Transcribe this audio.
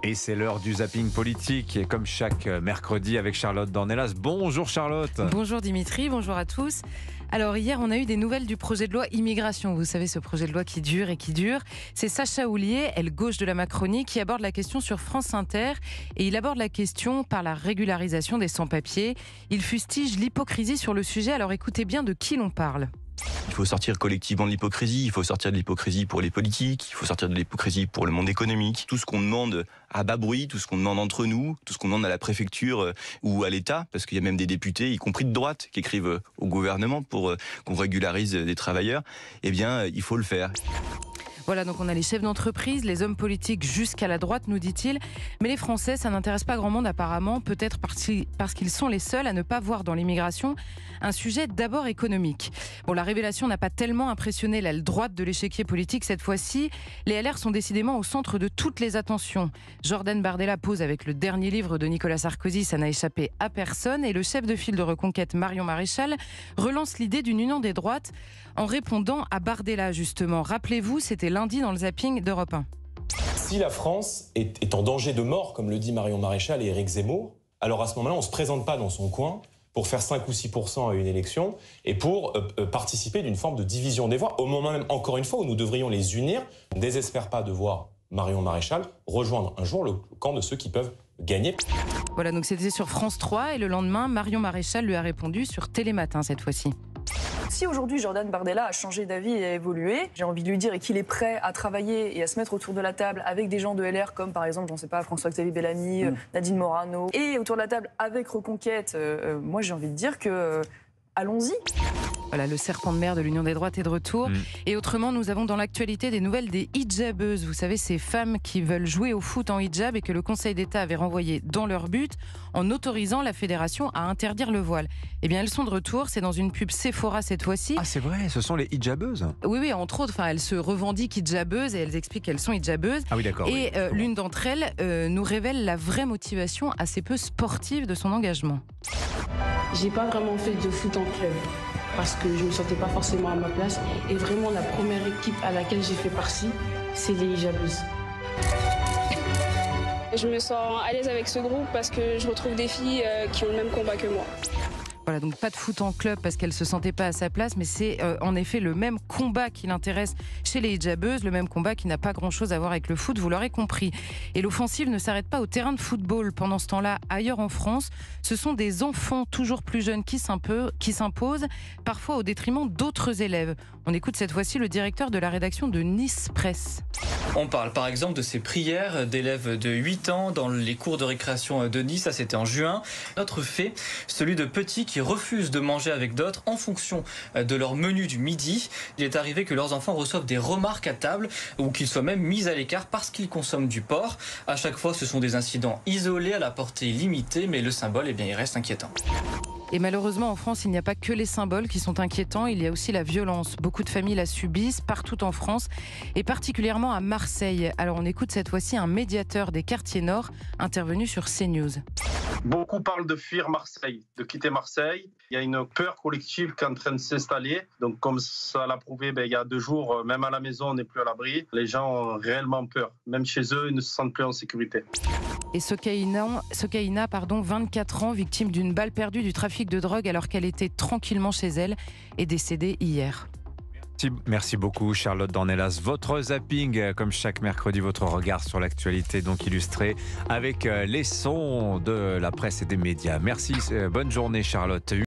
Et c'est l'heure du zapping politique, et comme chaque mercredi avec Charlotte Dornelas. Bonjour Charlotte. Bonjour Dimitri, bonjour à tous. Alors hier, on a eu des nouvelles du projet de loi immigration. Vous savez, ce projet de loi qui dure et qui dure. C'est Sacha Houlié, aile gauche de la Macronie, qui aborde la question sur France Inter. Et il aborde la question par la régularisation des sans-papiers. Il fustige l'hypocrisie sur le sujet. Alors écoutez bien de qui l'on parle. Il faut sortir collectivement de l'hypocrisie, il faut sortir de l'hypocrisie pour les politiques, il faut sortir de l'hypocrisie pour le monde économique. Tout ce qu'on demande à bas bruit, tout ce qu'on demande entre nous, tout ce qu'on demande à la préfecture ou à l'État, parce qu'il y a même des députés, y compris de droite, qui écrivent au gouvernement pour qu'on régularise des travailleurs, eh bien, il faut le faire. Voilà, donc on a les chefs d'entreprise, les hommes politiques jusqu'à la droite, nous dit-il. Mais les Français, ça n'intéresse pas grand monde apparemment, peut-être parce qu'ils sont les seuls à ne pas voir dans l'immigration un sujet d'abord économique. Bon, la révélation n'a pas tellement impressionné l'aile droite de l'échiquier politique cette fois-ci. Les LR sont décidément au centre de toutes les attentions. Jordan Bardella pose avec le dernier livre de Nicolas Sarkozy, ça n'a échappé à personne. Et le chef de file de Reconquête, Marion Maréchal, relance l'idée d'une union des droites en répondant à Bardella, justement. Rappelez-vous, c'était lundi dans le zapping d'Europe 1. Si la France est en danger de mort, comme le dit Marion Maréchal et Éric Zemmour, alors à ce moment-là, on ne se présente pas dans son coin pour faire 5 ou 6% à une élection et pour participer d'une forme de division des voix, au moment même, encore une fois, où nous devrions les unir. On ne désespère pas de voir Marion Maréchal rejoindre un jour le camp de ceux qui peuvent gagner. Voilà, donc c'était sur France 3 et le lendemain, Marion Maréchal lui a répondu sur Télématin cette fois-ci. Si aujourd'hui Jordan Bardella a changé d'avis et a évolué, j'ai envie de lui dire qu'il est prêt à travailler et à se mettre autour de la table avec des gens de LR comme par exemple, François-Xavier Bellamy, Nadine Morano, et autour de la table avec Reconquête, moi j'ai envie de dire que allons-y. Voilà, le serpent de mer de l'Union des droites est de retour. Et autrement, nous avons dans l'actualité des nouvelles des hijabeuses. Vous savez, ces femmes qui veulent jouer au foot en hijab et que le Conseil d'État avait renvoyé dans leur but en autorisant la fédération à interdire le voile. Eh bien, elles sont de retour. C'est dans une pub Sephora cette fois-ci. Ah, c'est vrai, ce sont les hijabeuses. Oui, entre autres, elles se revendiquent hijabeuses et elles expliquent qu'elles sont hijabeuses. Ah oui, d'accord. Et l'une d'entre elles nous révèle la vraie motivation assez peu sportive de son engagement. J'ai pas vraiment fait de foot en club parce que je me sentais pas forcément à ma place. Et vraiment, la première équipe à laquelle j'ai fait partie, c'est les hijabeuses. Je me sens à l'aise avec ce groupe parce que je retrouve des filles qui ont le même combat que moi. Voilà, donc pas de foot en club parce qu'elle ne se sentait pas à sa place, mais c'est en effet le même combat qui l'intéresse chez les hijabeuses, le même combat qui n'a pas grand-chose à voir avec le foot, vous l'aurez compris. Et l'offensive ne s'arrête pas au terrain de football. Pendant ce temps-là, ailleurs en France, ce sont des enfants toujours plus jeunes qui s'imposent, parfois au détriment d'autres élèves. On écoute cette fois-ci le directeur de la rédaction de Nice Presse. On parle par exemple de ces prières d'élèves de 8 ans dans les cours de récréation de Nice, ça c'était en juin. Autre fait, celui de petits qui refusent de manger avec d'autres en fonction de leur menu du midi. Il est arrivé que leurs enfants reçoivent des remarques à table ou qu'ils soient même mis à l'écart parce qu'ils consomment du porc. À chaque fois, ce sont des incidents isolés à la portée limitée, mais le symbole, eh bien, il reste inquiétant. Et malheureusement, en France, il n'y a pas que les symboles qui sont inquiétants, il y a aussi la violence. Beaucoup de familles la subissent partout en France et particulièrement à Marseille. Alors on écoute cette fois-ci un médiateur des quartiers nord intervenu sur CNews. Beaucoup parlent de fuir Marseille, de quitter Marseille. Il y a une peur collective qui est en train de s'installer. Donc comme ça l'a prouvé il y a 2 jours, même à la maison, on n'est plus à l'abri. Les gens ont réellement peur. Même chez eux, ils ne se sentent plus en sécurité. Et Sokaina, 24 ans, victime d'une balle perdue du trafic de drogue alors qu'elle était tranquillement chez elle, est décédée hier. Merci beaucoup Charlotte Dornelas. Votre zapping, comme chaque mercredi, votre regard sur l'actualité, donc illustré avec les sons de la presse et des médias. Merci, bonne journée Charlotte.